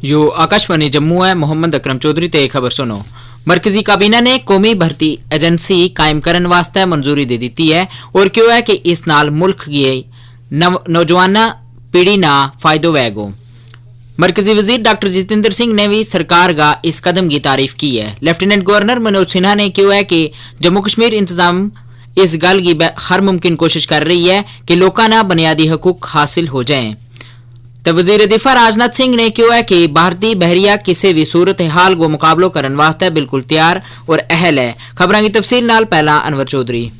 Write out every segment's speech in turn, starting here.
यो आकाशवाणी जम्मू है। मोहम्मद अकरम चौधरी ते खबर सुनो। मरकजी काबीना ने कौमी भर्ती एजेंसी कायम करने वास्ते मंजूरी दे दी है और क्यों है कि इस नाल मुल्क की नौजवान पीढ़ी ना फायदो वैगो। मरकजी वजीर डॉक्टर जितेंद्र सिंह ने भी सरकार का इस कदम की तारीफ की है। लेफ्टिनेंट गवर्नर मनोज सिन्हा ने क्यों है कि जम्मू कश्मीर इंतजाम इस गल की हर मुमकिन कोशिश कर रही है कि लोगों ना बुनियादी हकूक हासिल हो जाएं। तो वजीर दिफा राजनाथ सिंह ने क्यों है कि भारतीय बहरिया किसी भी सूरत हाल को मुकाबलो करने वास्ते बिल्कुल तैयार और अहल है। खबरों की तफसील नाल पहला अनवर चौधरी।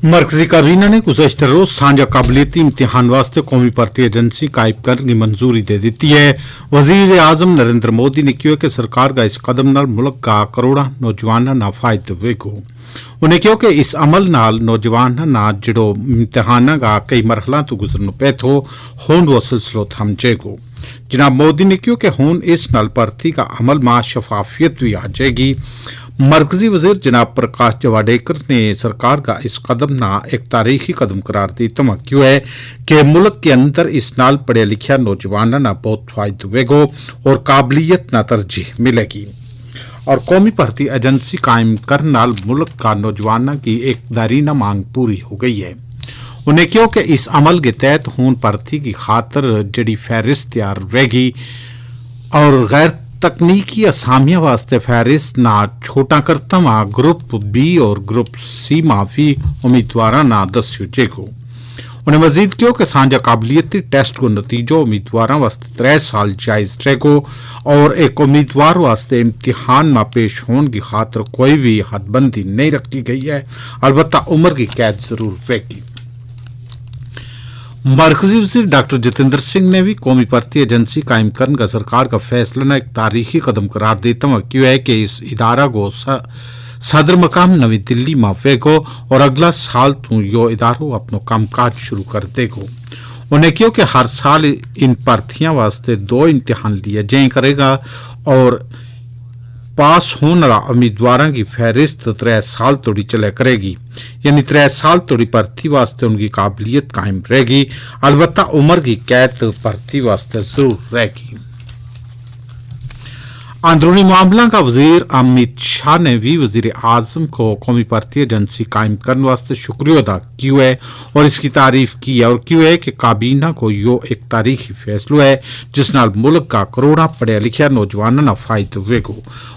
मरकजी काबीना ने गुज़श्ता रोज सांझा काबिलियती इम्तिहान वास्ते कौमी भर्ती एजेंसी कायम करने की मंजूरी दे दी है। वजीर आजम नरेंद्र मोदी ने कहा कि सरकार का इस कदम नाल मुल्क का करोड़ा नौजवान ना फायदे वेगो। उन्हें कहा कि इस अमल नाल नौजवान ना जड़ो इम्तिहान का कई मरहलों तो गुजरना पे तो हुण वो सिलसिलो थम जाएगो। जनाब मोदी ने कहा कि हुण इस नाल भर्ती का अमल में शफाफियत भी आ जाएगी। मरकजी वजीर जनाब प्रकाश जावड़ेकर ने सरकार का इस कदम ना एक तारीखी कदम करार दी। तो क्यों है कि मुल्क के अंदर इस नाल पढ़े लिखा नौजवान ना बहुत फायदा होगा और काबिलियत ना तरजीह मिलेगी और कौमी भर्ती एजेंसी कायम करने नाल मुल्क का नौजवान की एक दारीना मांग पूरी हो गई है। उन्हें क्यों कि इस अमल के तहत हुण भर्ती की खातर जड़ी फहरिस्त तैयार रहेगी और गैर तकनीकी असामिया वास्ते फहरिस्त ना छोटा करता मा ग्रुप बी और ग्रुप सी माफी उम्मीदवार ना दस्यो जेगो। उन्हें मजीद क्यों कि सांझा काबिलियती टेस्ट को नतीजो उम्मीदवार वास्ते 3 साल जायज रहेगो और एक उम्मीदवार वास्ते इम्तिहान में पेश होने की खातर कोई भी हदबंदी नहीं रखी गई है। अलबत्ता उम्र की कैद जरूर रहेगी। मरकजी वजीर डॉक्टर जितेंद्र सिंह ने भी कौमी भर्ती एजेंसी कायम करने का सरकार का फैसला न एक तारीखी कदम करार देता हुआ क्यों है कि इस इदारा को सदर मकाम नवी दिल्ली में फेंको और अगला साल तो यो इदारो अपनो कामकाज शुरू कर देगो। उन्हें क्यों कि हर साल इन भर्तियां वास्ते 2 इम्तिहान लिए जाए करेगा और पास होने वाला उम्मीदवारों की फहरिस्त 3 साल तोड़ी चले करेगी, यानी 3 साल तोड़ी भर्ती वास्ते उनकी काबिलियत कायम रहेगी। अलबत्ता उम्र की कैद भर्ती वास्ते जरूर रहेगी। अंदरूनी मामला का वजीर अमित शाह ने भी वजीर आजम को कौमी भर्ती एजेंसी कायम करने वास्ते शुक्रिया अदा किया है और इसकी तारीफ की है और क्यों है कि काबीना को यो एक तारीखी फैसला है जिस नाल मुल्क का करोड़ा पढ़े लिखा नौजवान ना फायदा होगा।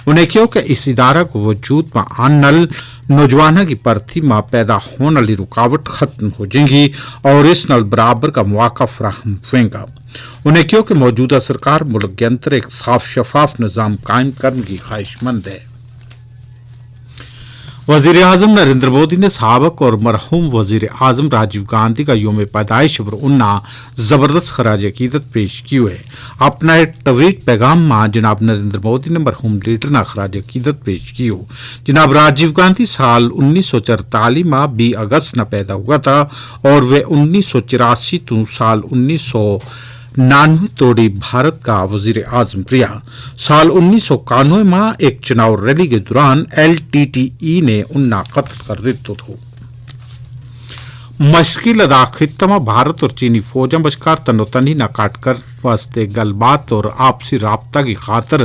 उन्हें क्यों कि इस इदारा को वजूद में आने नाल नौजवानों की भर्ती में पैदा होने वाली रुकावट खत्म हो जाएगी और इस नाल बराबर का मौका फराहम होगा। उन्हें क्यों कि मौजूदा सरकार मुल्क के अंदर एक साफ शफाफ निजाम कायम करने की ख्वाहिशमंद है। वजीर आजम नरेंद्र मोदी ने साबक और मरहूम वजीर आजम राजीव गांधी का योम पैदाइश पर उन्ना जबरदस्त खराज अकीदत पेश की है। अपना एक ट्वीट पैगाम में जनाब नरेंद्र मोदी ने मरहूम लीडर ना खराज अकीदत पेश की हो। जनाब राजीव गांधी साल 1944 में 20 अगस्त न पैदा हुआ था और वे 1984 तो साल 1999 तोड़ी भारत का वजीर आजम रिया। साल 1991 में एक चुनाव रैली के दौरान LTTE ने उन्ना कत्ल कर दिया था। मशरकी लद्दाख खित्ते में भारत और चीनी फौजों बशकार तनोतनी न काट कर वास्ते गलबात और आपसी राबता की खातर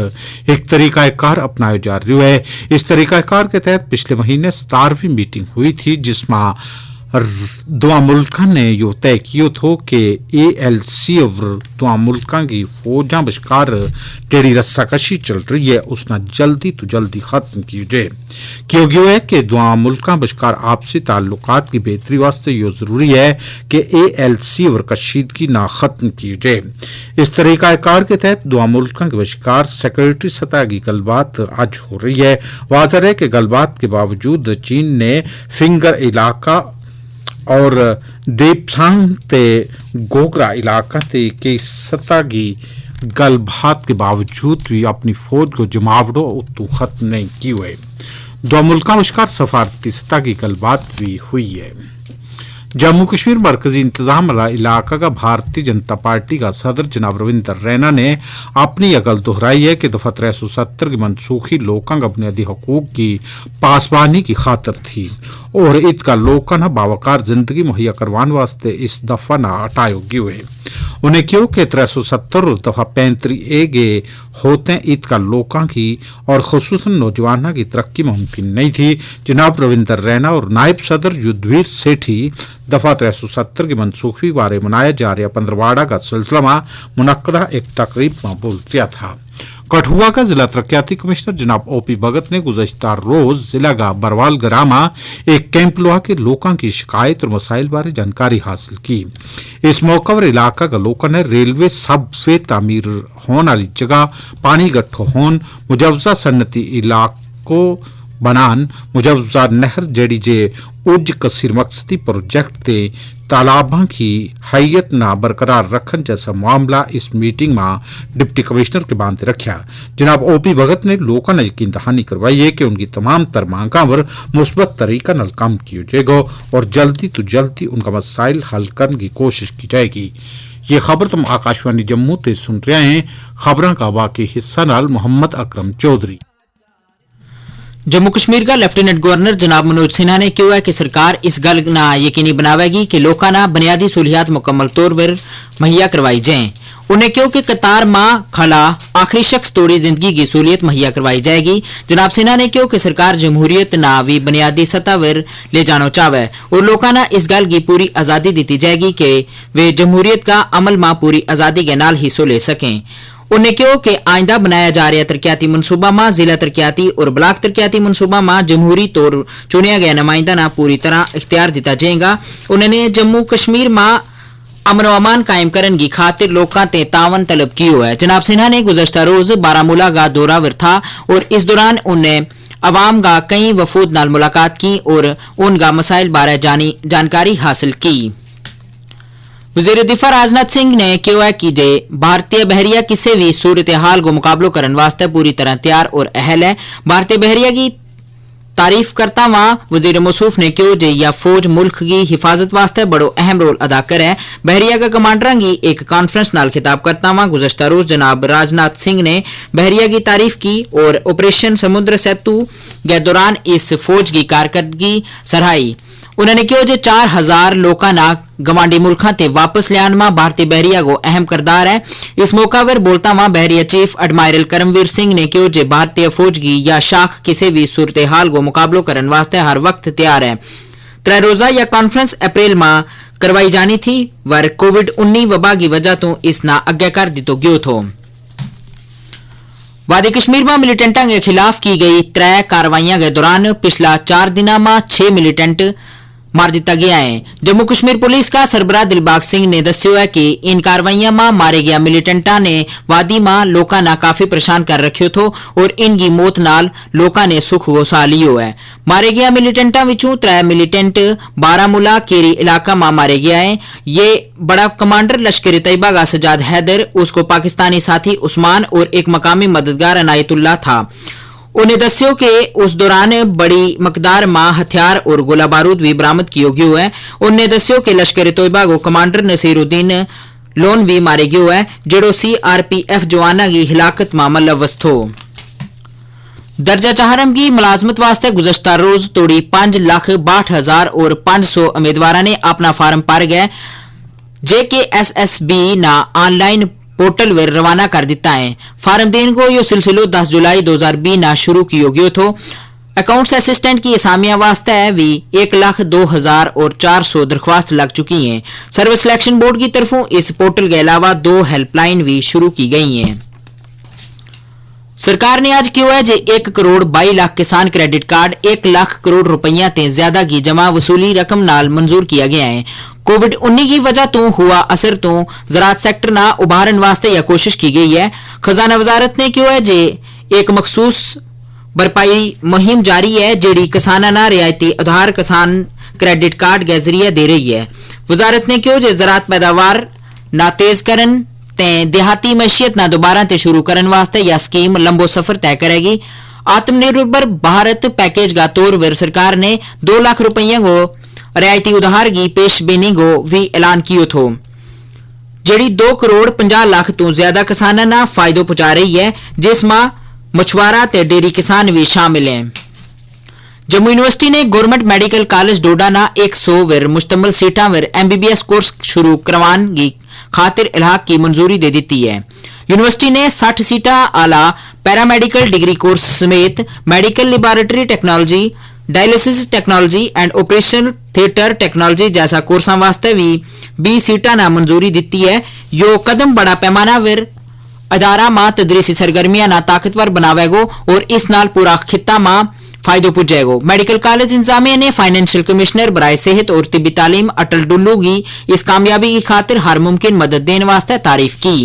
एक तरीकाकार अपनाया जा रहा है। इस तरीकाकार के तहत पिछले महीने 17वीं मीटिंग हुई थी जिसमें दुआ मुल्कों ने यो तय किया था कि ALC और दुआ मुल्कों की फौजां बशकार टेढ़ी रस्साकशी चल रही है उसना जल्दी तो जल्दी खत्म की जाए क्योंकि है कि दुआ मुल्कों बशकार आपसी ताल्लुकात की बेहतरी वास्ते यो जरूरी है कि ALC और कशीदगी ना खत्म की जाए। इस तरीकाकार के तहत दुआ मुल्कों के बशकार सेक्रेटरी सतह की गलबात आज हो रही है। वाज़ह है कि गलबात के बावजूद चीन ने फिंगर इलाका और देपसांग ते गोगरा इलाका ते कई सतह की गलबात के बावजूद भी अपनी फौज को जमावड़ो तो खत्म नहीं की हुए। दो मुल्कों विचकार सफारती सतह की गलबात भी हुई है। जम्मू कश्मीर मरकजी इंतजाम वाला इलाका का भारतीय जनता पार्टी का सदर जनाब रविंदर रैना ने अपनी अकल दोहराई है कि दफा 370 की मनसूखी लोगों का बुनियादी हकूक की पासबानी की खातर थी और ईद का लोगों बावकार जिंदगी मुहैया करवाने वास्ते इस दफा ना हटायोगी हुए। उन्हें क्यों कि 370 दफा 35 गए होते ईद का लोगों की और खसूसन नौजवानों की तरक्की मुमकिन नहीं थी। जनाब रविंदर रैना और नायब सदर युद्धवीर सेठी दफा 370 की मनसूखी बारे मनाया जा रहा पंद्रवाड़ा का सिलसिला में मुनक्कदा एक तकरीब में बोल रहा था। कठुआ का जिला तरक्याती कमिश्नर जनाब ओपी भगत ने गुज़श्ता रोज जिला का बरवाल ग्रामा एक कैंप लगा के लोगों की शिकायत और मसाइल बारे जानकारी हासिल की। इस मौके पर इलाका का लोगों ने रेलवे सबवे तामीर होने वाली जगह पानी गट्ठो होन मुजवजा सन्नती इलाकों बनान मुजवजा नहर जड़ी जे उज कसीर मकसदी प्रोजेक्ट ते तालाबों की हैयत ना बरकरार रखन जैसा मामला इस मीटिंग में डिप्टी कमिश्नर के बांध रखा। जनाब ओपी भगत ने लोगों ने यकीन दहानी करवाई है कि उनकी तमाम तर मांगों पर मुस्बत तरीका नल काम किया जाएगा और जल्दी तो जल्दी उनका मसाइल हल करने की कोशिश की जाएगी। ये खबर तुम आकाशवाणी जम्मू से सुन रहे हैं। खबरों का बाकी हिस्सा नाल मोहम्मद अकरम चौधरी। जम्मू कश्मीर का लेफ्टिनेंट गवर्नर जनाब मनोज सिन्हा ने कहा है कि सरकार इस गल ना यकीनी बनावेगी कि लोगों ना बुनियादी सहूलियात मुकम्मल तौर पर मुहैया करवाई जाएं। उन्हें क्यों कि कतार मां खला आखिरी शख्स तोड़ी जिंदगी की सहूलियत मुहैया करवाई जाएगी। जनाब सिन्हा ने क्यों कि सरकार जमहूरियत ना भी बुनियादी सतह पर ले जाना चाहे और लोगों ना इस गल की पूरी आज़ादी दी जाएगी कि वे जमहूरियत का अमल मां पूरी आज़ादी के नाल हिस्सों ले सकें। उन्हें क्यों कि आइंदा बनाया जा रहा तरक्याती मनसूबा मां जिला तरक्याती और ब्लाक तरक्याती मनसूबा मां जमहूरी तौर चुनिया गया नुमाइंदा ना पूरी तरह इख्तियार दिता जाएगा। उन्होंने जम्मू कश्मीर मां अमन अमान कायम करने की खातिर लोगों ते तावन तलब कियो है। जनाब सिन्हा ने गुज़श्ता रोज बारामूला का दौरा पर था और इस दौरान उन्हें अवाम का कई वफूद नाल मुलाकात की और उनका मसाइल बारे जानकारी हासिल की। वज़ीर दिफा राजनाथ सिंह ने कहा कि जे भारतीय बहरिया किसी भी सूरत हाल को मुकाबलो करने वास्ते पूरी तरह तैयार और अहल है। भारतीय बहरिया की तारीफ करता वहां वजीर मौसूफ ने कहा जे या फौज मुल्क की हिफाजत वास्ते बड़ो अहम रोल अदा करे। बहरिया का कमांडर की एक कॉन्फ्रेंस नाल खिताब करता वहां गुज़श्ता रोज जनाब राजनाथ सिंह ने बहरिया की तारीफ की और ऑपरेशन समुद्र सेतु के दौरान इस फौज की कारकर्दगी सराही। उन्होंने कहा जे 4000 लोगों ना गवांडी मुल्कों ते वापस लियान में भारतीय बहरिया को अहम किरदार है। इस मौका पर बोलता वहां बहरिया चीफ एडमायरल करमवीर सिंह ने कहा जे भारतीय फौज की या शाख किसी भी सूरत हाल को मुकाबलो करने वास्ते हर वक्त तैयार है। 3 रोजा या कॉन्फ्रेंस अप्रैल में करवाई जानी थी वर कोविड-19 वबा की वजह तो इस ना अगे कर दितो गयो थो। वादी कश्मीर में मिलिटेंटां के खिलाफ की गई 3 कार्रवाइयां के दौरान पिछला 4 दिना में 6 मिलिटेंट मार दिता गया है। जम्मू कश्मीर पुलिस का सरबराह दिलबाग सिंह ने दस्यो है कि इन कार्रवाइयां में मारे गया मिलिटेंटा ने वादी में लोका ना काफी परेशान कर रखियो थो और इनकी मौत नाल लोका ने सुख वसा लियो है। मारे गया मिलिटेंटा विचों 3 मिलिटेंट बारामूला केरी इलाका में मारे गया है। ये बड़ा कमांडर लश्कर तैयबा का सजाद हैदर, उसको पाकिस्तानी साथी उस्मान और एक मकामी मददगार अनायतुल्लाह था। उन्हें दस्यो कि उस दौरान बड़ी मकदार में हथियार और गोला बारूद भी बरामद कियो गयो है। उन्हें दस्यो कि लश्कर तैयबा को कमांडर नसीरुद्दीन लोन भी मारे गयो है जेड़ो CRPF जवाना की हिलाकत में मुलव्वस थो। दर्जा चाहरम की मुलाजमत वास्ते गुज़श्ता रोज तोड़ी 5,62,000 और 500 उम्मीदवार ने अपना फार्म भर गए JKSSB ना ऑनलाइन पोर्टल वे रवाना कर दिता है। फार्म देने को यो सिलसिलो 10 जुलाई 2020 ना शुरू कियो गयो थो। अकाउंट्स असिस्टेंट की असामियां वास्ते भी 1,02,000 और 400 दरख्वास्त लग चुकी हैं। सर्विस सिलेक्शन बोर्ड की तरफों इस पोर्टल के अलावा 2 हेल्पलाइन भी शुरू की गई हैं। सरकार ने आज किया है जे 1 करोड़ 22 लाख किसान क्रेडिट कार्ड 1 लाख करोड़ रुपया ते ज्यादा की जमा वसूली रकम नाल मंजूर किया गया है। कोविड-19 की वजह तो हुआ असर तो ज़राअत सेक्टर ना उभारन वास्ते यह कोशिश की गई है। खजाना वजारत ने कहा है जे एक मखसूस भरपाई मुहिम जारी है जेड़ी किसाना ना रियायती उधार किसान क्रेडिट कार्ड के जरिए दे रही है। वजारत ने कहा जे ज़राअत पैदावार ना तेज करन ते देहाती मैशियत ना दोबारा ते शुरू करने वास्ते यह स्कीम लंबो सफर तय करेगी। आत्मनिर्भर भारत पैकेज का तौर पर सरकार ने 2 लाख रुपया को रियायती उधार की पेशबीनी को भी ऐलान कियो थो जेड़ी 2 करोड़ 50 लाख तो ज्यादा किसाना ना फायदो पहुंचा रही है जिसमें मछुआरा ते डेयरी किसान भी शामिल हैं। जम्मू यूनिवर्सिटी ने गवर्नमेंट मेडिकल कॉलेज डोडा ना 100 वर मुश्तमिल सीटा वर MBBS कोर्स शुरू करवान की खातिर इलाक की मंजूरी दे दी है। यूनिवर्सिटी ने 60 सीटा आला पैरामेडिकल डिग्री कोर्स समेत medical laboratory technology, dialysis technology and operational theatre technology जैसा कोर्सा वास्ते भी 20 सीटा ना मंजूरी दी है। यो कदम बड़ा पैमाना पर अदारा मां तदरीसी सरगर्मियां ना ताकतवर बनावेगो और इस नाल पूरा खिता मां फायदो पुजेगो। मेडिकल कॉलेज इंतजामिया ने फाइनेंशियल कमिश्नर बराए सेहत और तिब्बी तालीम अटल डुल्लू की इस कामयाबी की खातिर हर मुमकिन मदद देने वास्ते तारीफ की।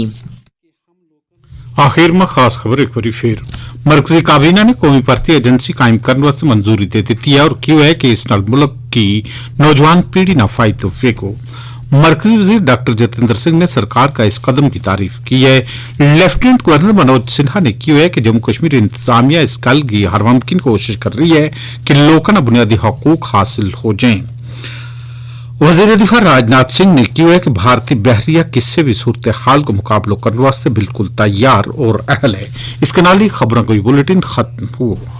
आखिर में खास खबर एक बार फिर मरकजी काबीना ने कौमी भर्ती एजेंसी कायम करने वास्ते मंजूरी दे दी है और क्यों है कि इस नाल मुल्क की नौजवान पीढ़ी ना फायदो वेगो। मरकजी वजीर डॉक्टर जितेंद्र सिंह ने सरकार का इस कदम की तारीफ की है। लेफ्टिनेंट गवर्नर मनोज सिन्हा ने क्यों है कि जम्मू कश्मीर इंतजामिया इस कल की हर मुमकिन कोशिश कर रही है कि लोगों को बुनियादी हकूक हासिल हो जाएं। वजीर दिफा राजनाथ सिंह ने क्यों है कि भारतीय बहरिया किसी भी सूरत हाल को मुकाबलो करने वास्ते बिल्कुल तैयार और अहल है। इसके नाल ही खबरों का बुलेटिन खत्म हुआ।